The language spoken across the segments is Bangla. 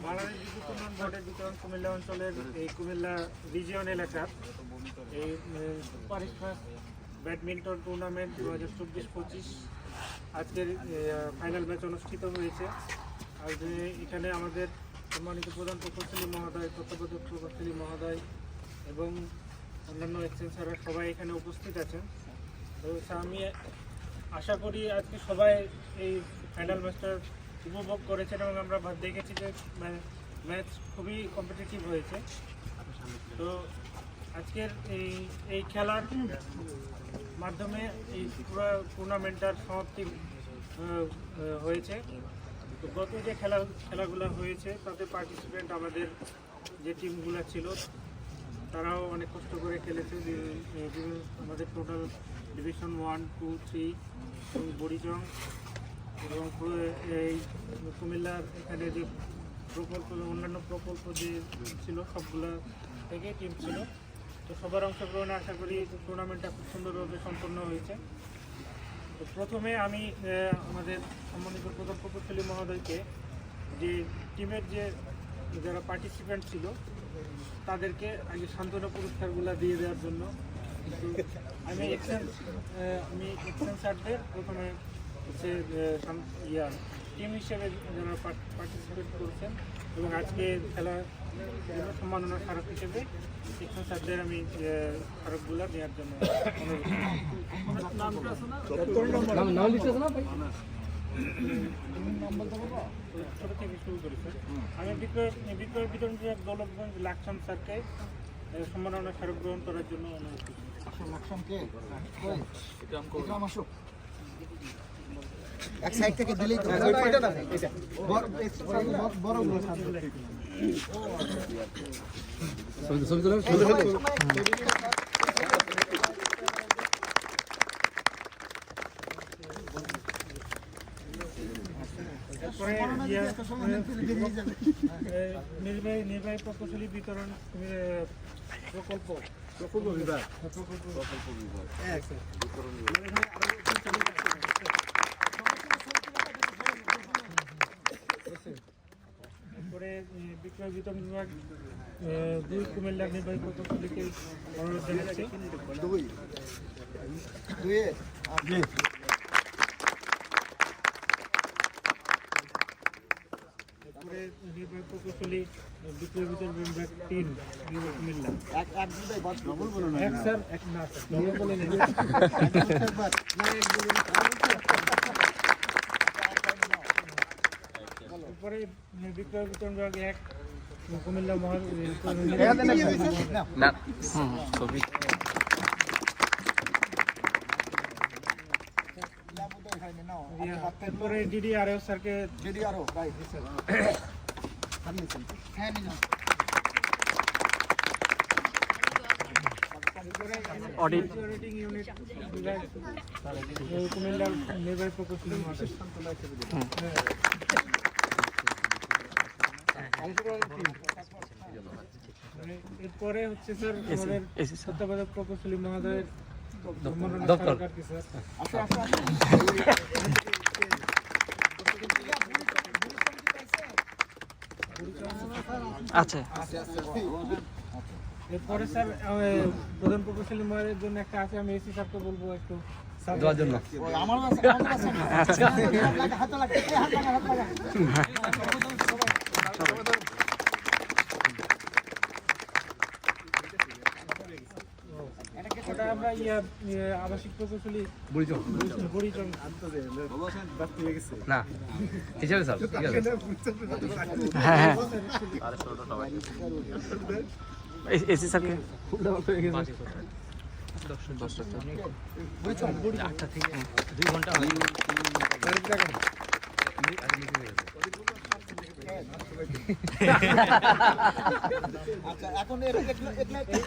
বাংলাদেশ বিদ্যুৎ উন্নয়ন বোর্ডের বিতরণ কুমিল্লা অঞ্চলের এই কুমিল্লা রিজিয়ন এলাকার এই সুপার স্টার ব্যাডমিন্টন টুর্নামেন্ট 2024-25 আজকের ফাইনাল ম্যাচ অনুষ্ঠিত হয়েছে। আজ এখানে আমাদের সম্মানিত প্রধান প্রকৌশলী মহোদয়, তত্ত্বাবধায়ক প্রকৌশলী মহোদয় এবং অন্যান্য এক্সচেঞ্জাররা সবাই এখানে উপস্থিত আছেন। তো আমি আশা করি আজকে সবাই এই ফাইনাল ম্যাচটা উপভোগ করেছেন এবং আমরা দেখেছি যে ম্যাচ খুবই কম্পিটিটিভ হয়েছে। তো আজকের এই খেলার মাধ্যমে এই পুরো টুর্নামেন্টটার সমাপ্তি হয়েছে। তো গত যে খেলাগুলো হয়েছে তাতে পার্টিসিপেন্ট আমাদের যে টিমগুলো ছিল তারাও অনেক কষ্ট করে খেলেছে। আমাদের টোটাল ডিভিশন 1, 2, 3 এবং বড়িচং এবং এই কুমিল্লার এখানে যে প্রকল্প অন্যান্য প্রকল্প যে ছিল সবগুলো থেকে টিম ছিল। তো সবার অংশগ্রহণে আশা করি টুর্নামেন্টটা খুব সুন্দরভাবে সম্পন্ন হয়েছে। তো প্রথমে আমি আমাদের সম্মানিত প্রধান প্রকৌশলী মহোদয়কে যে টিমের যে যারা পার্টিসিপেন্ট ছিল তাদেরকে আগে সান্ত্বনা পুরস্কারগুলো দিয়ে দেওয়ার জন্য আমি এক্সচেঞ্জারদের প্রথমে হচ্ছে টিম হিসেবে যারা পার্টিসিপেট করছেন এবং আজকে খেলা সম্মাননা স্মারক হিসেবে এক্সচেঞ্জারদের আমি স্মারকগুলো দেওয়ার জন্য ছোট থেকে শুরু করি স্যার। আমি বিক্রয় বিতরণ দৌলতগঞ্জ লাকসাম স্যারকে সম্মাননা স্মারক গ্রহণ করার জন্য অনুরোধ করছি। এক সাইড থেকে দিলেই তো বড় নির্বাহী প্রকৌশলী বিতরণ প্রকল্প বিভাগ এরপরে বিক্রয় বিতরণ বিভাগ 2 কুমিল্লার নির্বাহী প্রকৌশলীকে অনুরোধ জানাচ্ছি। এরপরে নির্বাহী প্রকৌশলী বিক্রয় বিতরণ বিভাগ 3 কুমিল্লা এরপরে বিক্রয় বিতরণ বিভাগ 1 কুমিল্লা এরপরে ডিডিআরও স্যারকে অডিটিং ইউনিট কুমিল্লার নির্বাহী প্রকৌশলী এরপরে হচ্ছে স্যার আমাদের তত্ত্বাবধায়ক প্রকৌশলী মহোদয়ের দপ্তর আচ্ছা। এরপরে স্যার প্রধান প্রকৌশলী মহোদয়ের জন্য একটা আছে, আমি এসি স্যারকে বলবো একটু দেওয়ার জন্য। ওটা আমরা আবাসিক প্রকৌশলী বড়িচং না হিসাবে স্যার ঠিক আছে। হ্যাঁ এসি স্যারকে 8টা থেকে 2 ঘন্টা হয়। আচ্ছা, এখন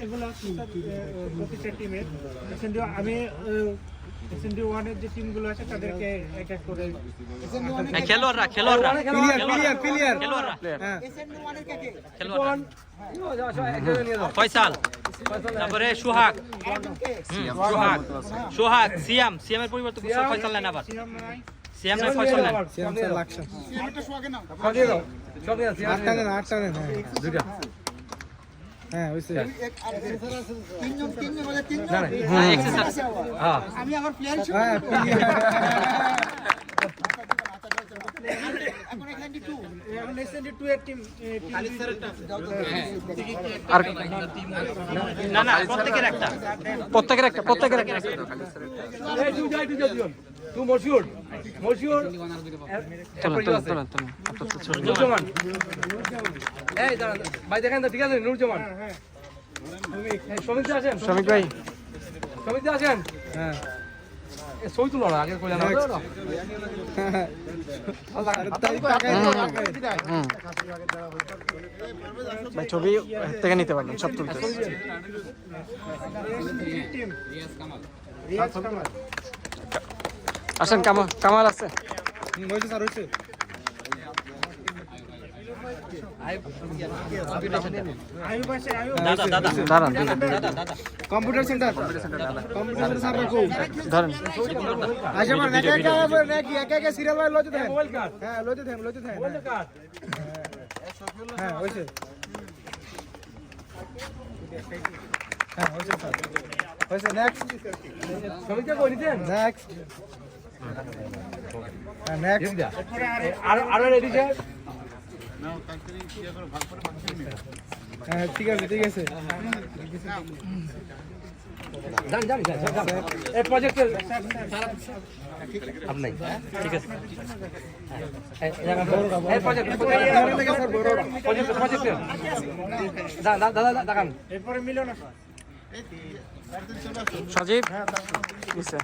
এগুলো প্রতিটা টিমের আমি SND 1 এর যে টিমগুলো আছে তাদেরকে এক এক করে খেলোয়াড়রা ফয়সাল, তারপরে সোহাগ সিয়াম এর পরিবর্তে ফয়সাল নেন, আবার সিয়াম নাই ফয়সাল নেন। আটটা দেন দুইটা হ্যাঁ হইছে তিনজন হলে তিনজন হ্যাঁ এক্সারসাইজ হ্যাঁ আমি আমার প্লেয়ার হ্যাঁ এখন এখানে টু এখন এসএনডি 2 এর টিম আর না না প্রত্যেকের একটা এই দুইটা দিও তুই মশহুর নুরজামান এই দাঁড়ান ভাই দেখেন তো ঠিক আছে নুরজামান শ্রমিক আছেন শ্রমিক ভাই শ্রমিক আছেন হ্যাঁ এ সই তুলো না আগে কইলা না ভাই ছবি থেকে নিতে পারবেন সব তুলতে রিয়াজ কামাল আসেন কামাল আছে হইছে স্যার হইছে আয়ুব আছে আয়ুব দাদা দাঁড়ান কম্পিউটার সেন্টার স্যার রাখো ধরেন আচ্ছা মানে একা সিরিয়াল ভাই লইতে দেন মোবাইল কার্ড হ্যাঁ লইতে দেন মোবাইল কার্ড হ্যাঁ হইছে হ্যাঁ হইছে স্যার হইছে নেক্সট সমিতা কই নিতেন নেক্সট হ্যাঁ নেক্সট আর রেডি স্যার হ্যাঁ ঠিক আছে জান এই প্রজেক্টের আপনি ঠিক আছে এই প্রজেক্ট দাদা দেখান এরপরে মিলন আছে সজীব নিচে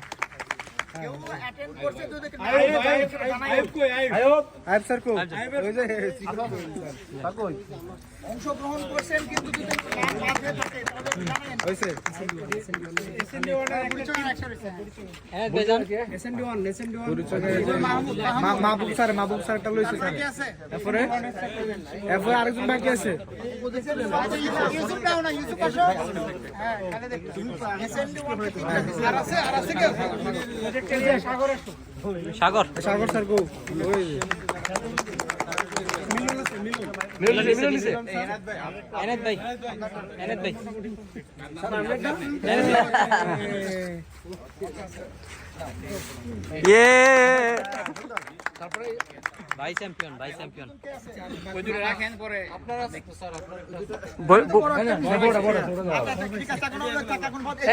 আইব স্যার কো ওই যে অংশগ্রহণ করছেন কিন্তু যদি মাঝে থাকে তাহলে জানেন হইছে এসএনডি 1 এর একটা টিম এসএনডি 1 মাহবুব স্যারটা লইছে স্যার এরপরে আরেকজন বাকি আছে ইউসুফ দাও না ইউসুফ আসো হ্যাঁ তাহলে দেখুন এসএনডি 1 আর আছে কেউ প্রজেক্টের সাগর আছে সাগর স্যার কো ওই মিলন নিছে এনায়েত ভাই ইয়ে ভাই চ্যাম্পিয়ন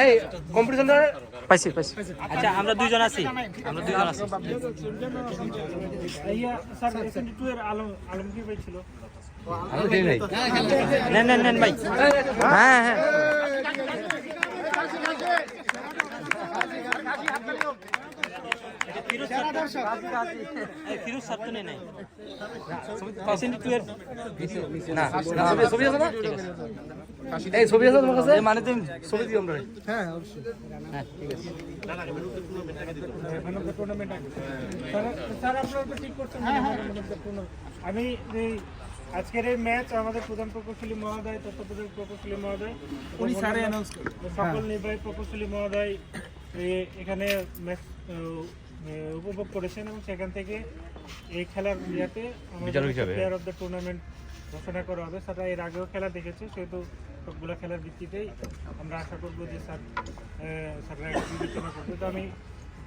এই কম্পিটিশনের পাইছি আচ্ছা আমরা দুইজন আছি ইয়া স্যার এসএনডি 2 এর আলমগীর ভাই ছিল নেন ভাই হ্যাঁ ফিরোজ স্যার তো নেই এসএনডি 2 এর না ছবি আছে না এই ছবি আছে তোমার কাছে মানে তুমি ছবি দিও আমরা হ্যাঁ অবশ্যই টুর্নামেন্ট স্যার আপনারা ঠিক করছেন আমি আজকের এই ম্যাচ আমাদের প্রধান প্রকৌশলী মহোদয় তত্ত্বাবধায়ক প্রকৌশলী মহোদয় উনি স্যারে অ্যানাউন্স করেন সকল নির্বাহী প্রকৌশলী মহোদয় এখানে ম্যাচ উপভোগ করেছেন এবং সেখান থেকে এই খেলার ইয়াতে আমাদের প্লেয়ার অফ দ্য টুর্নামেন্ট ঘোষণা করা হবে। স্যাররা এর আগেও খেলা দেখেছে, সেহেতু সবগুলো খেলার ভিত্তিতেই আমরা আশা করবো যে স্যাররা বিবেচনা করবে। তো আমি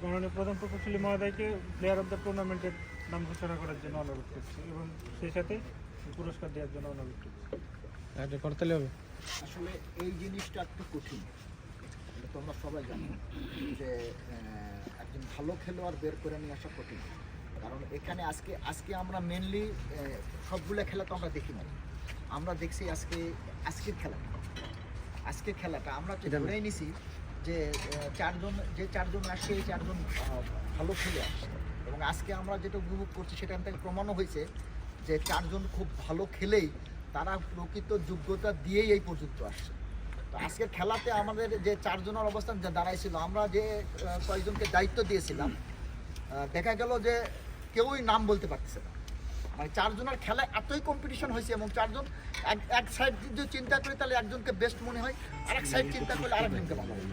মাননীয় প্রধান প্রকৌশলী মহোদয়কে প্লেয়ার অফ দ্য টুর্নামেন্টের নাম ঘোষণা করার জন্য অনুরোধ করছি এবং সেই সাথে পুরস্কার দেওয়ার জন্য অনুরোধ করছি। এটা করতে হবে। আসলে এই জিনিসটা একটু কঠিন, এটা তোমরা সবাই জানো যে একজন ভালো খেলোয়াড় বের করে নিয়ে আসা কঠিন। কারণ এখানে আজকে আমরা মেনলি সবগুলো খেলা তো আমরা দেখি না, আমরা দেখছি আজকের খেলাটা আমরা ধরেই নিছি যে চারজন আসছে, এই চারজন ভালো খেলে আসছে। এবং আজকে আমরা যেটা উপভোগ করছি সেখান থেকে প্রমাণও হয়েছে যে চারজন খুব ভালো খেলেই তারা প্রকৃত যোগ্যতা দিয়েই এই পর্যন্ত আসছে। তো আজকের খেলাতে আমাদের যে চারজনের অবস্থান যা দাঁড়াইছিল, আমরা যে কয়েকজনকে দায়িত্ব দিয়েছিলাম, দেখা গেল যে কেউই নাম বলতে পারতেছে না। মানে চারজনের খেলায় এতই কম্পিটিশন হয়েছে এবং চারজন এক সাইড যদি চিন্তা করি তাহলে একজনকে বেস্ট মনে হয়, আর এক সাইড চিন্তা করলে আরেকজনকে ভালো হয়।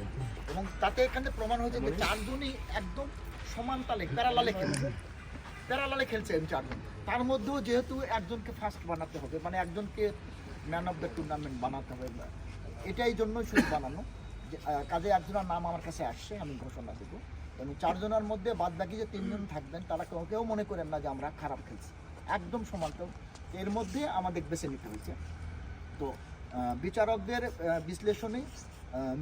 এবং তাতে এখানে প্রমাণ হয়েছে যে চারজনই একদম সমান তালে প্যারালালে খেলেছে। প্যারালালে খেলছে এই চারজন। তার মধ্যেও যেহেতু একজনকে ফার্স্ট বানাতে হবে, মানে একজনকে ম্যান অফ দ্য টুর্নামেন্ট বানাতে হবে, এটাই জন্যই শুধু বানানো। কাজে একজনের নাম আমার কাছে আসছে, আমি ঘোষণা দেবো। এবং 4 জনের মধ্যে বাদ বাকি যে 3 জন থাকবেন তারা কেউ মনে করেন না যে আমরা খারাপ খেলছি, একদম সমান্তরাল। এর মধ্যে আমাদের বেছে নিতে হয়েছে। তো বিচারকদের বিশ্লেষণে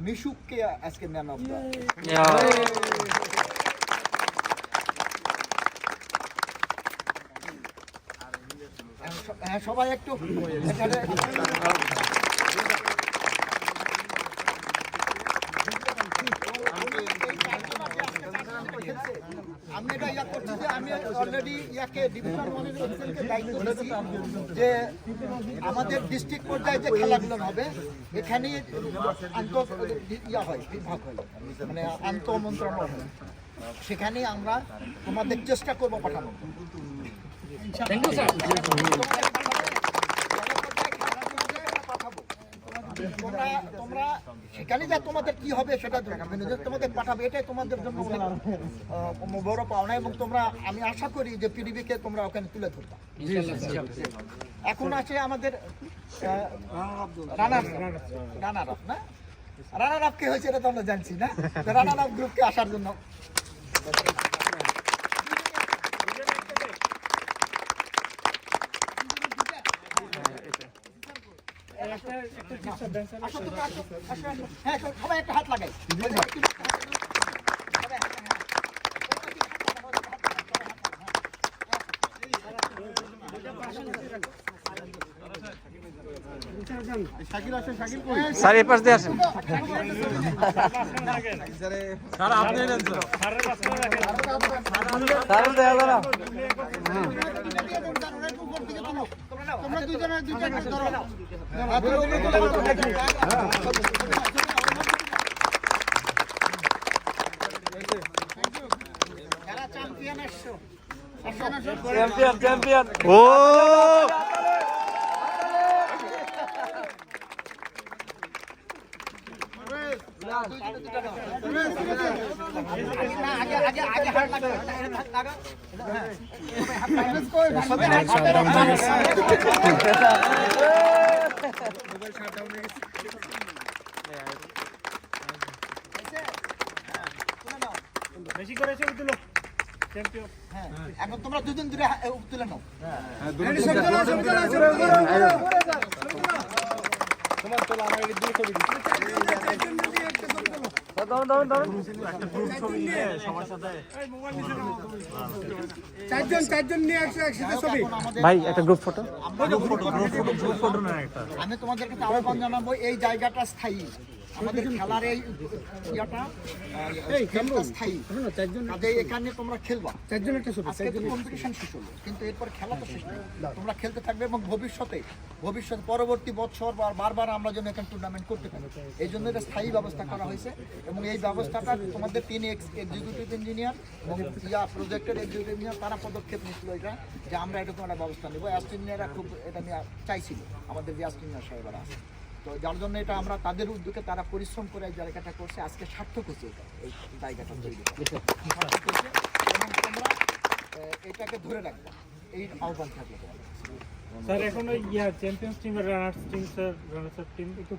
মিশুককে আজকে ম্যান অফ দ্য সবাই একটু আমি এটা ইয়া করছি যে আমি অলরেডি ইয়াকে ডিভিশন ওয়ানের অফিসারকে দায়িত্ব দিয়েছি যে আমাদের ডিস্ট্রিক্ট পর্যায়ে যে খেলাগুলো হবে এখানে ইয়া হয়, বিভাগ হয়, মানে আন্তঃ মন্ত্রণালয় হয়, সেখানে আমরা তোমাদের চেষ্টা করবো পাঠানো। তোমরা সেখানে যা তোমাদের কি হবে সেটা তোমাদের পাঠাবে, এটাই তোমাদের জন্য অনেক বড় পাওনা। এবং তোমরা, আমি আশা করি যে পিডিবিকে তোমরা ওখানে তুলে ধরবা। এখন আছে আমাদের রানার আপ না, রানার আপ কে হয়েছে এটা তো আমরা জানছি না। রানার আপ গ্রুপকে আসার জন্য হ্যাঁ সবাই একটা হাত লাগাই। স্যার এই পাশ দিয়ে আসেন। তোমরা দুইজনে ধরো। যারা চ্যাম্পিয়ন আসছো চ্যাম্পিয়ন ও বেশি করে ছবি তুলো চ্যাম্পিয়ন। হ্যাঁ, এখন তোমরা দুজন দূরে তুলে নাও। চারজন নিয়ে একসাথে ছবি। ভাই একটা গ্রুপ ফটো। আমি তোমাদের কাছে আহ্বান জানাবো, এই জায়গাটা স্থায়ী, আমাদের খেলার এই ইয়াটা স্থায়ী। কাজে এখানে তোমরা খেলবা, আজকে তো কম্পিটিশন শেষ হলো, কিন্তু এরপর খেলা তো শেষ নেই, তোমরা খেলতে থাকবে। এবং ভবিষ্যতে পরবর্তী বছর বারবার আমরা যেন এখানে টুর্নামেন্ট করতে পারি, এই জন্য এটা স্থায়ী ব্যবস্থা করা হয়েছে। এবং এই ব্যবস্থাটা তোমাদের 3 এক্সিকিউটিভ ইঞ্জিনিয়ার এবং প্রজেক্টের এক্সিকিউটিভ ইঞ্জিনিয়ার তারা পদক্ষেপ নিচ্ছিল এটা, যে আমরা এটা তোমার ব্যবস্থা নেবো। অ্যাস্টিনিয়াররা খুব এটা নিয়ে চাইছিল, আমাদের যে অ্যাস্টিনিয়ার সাহেবরা আছে, তো যার জন্য এটা আমরা তাদের উদ্যোগে তারা পরিশ্রম করে এই জায়গাটা করছে, আজকে সার্থক হচ্ছে এই জায়গাটা তৈরি এবং তোমরা এটাকে ধরে রাখবা, এই আহ্বান থাকবে। স্যার এখন ওই চ্যাম্পিয়ন্স টিম আর runners team, sir runners team একটু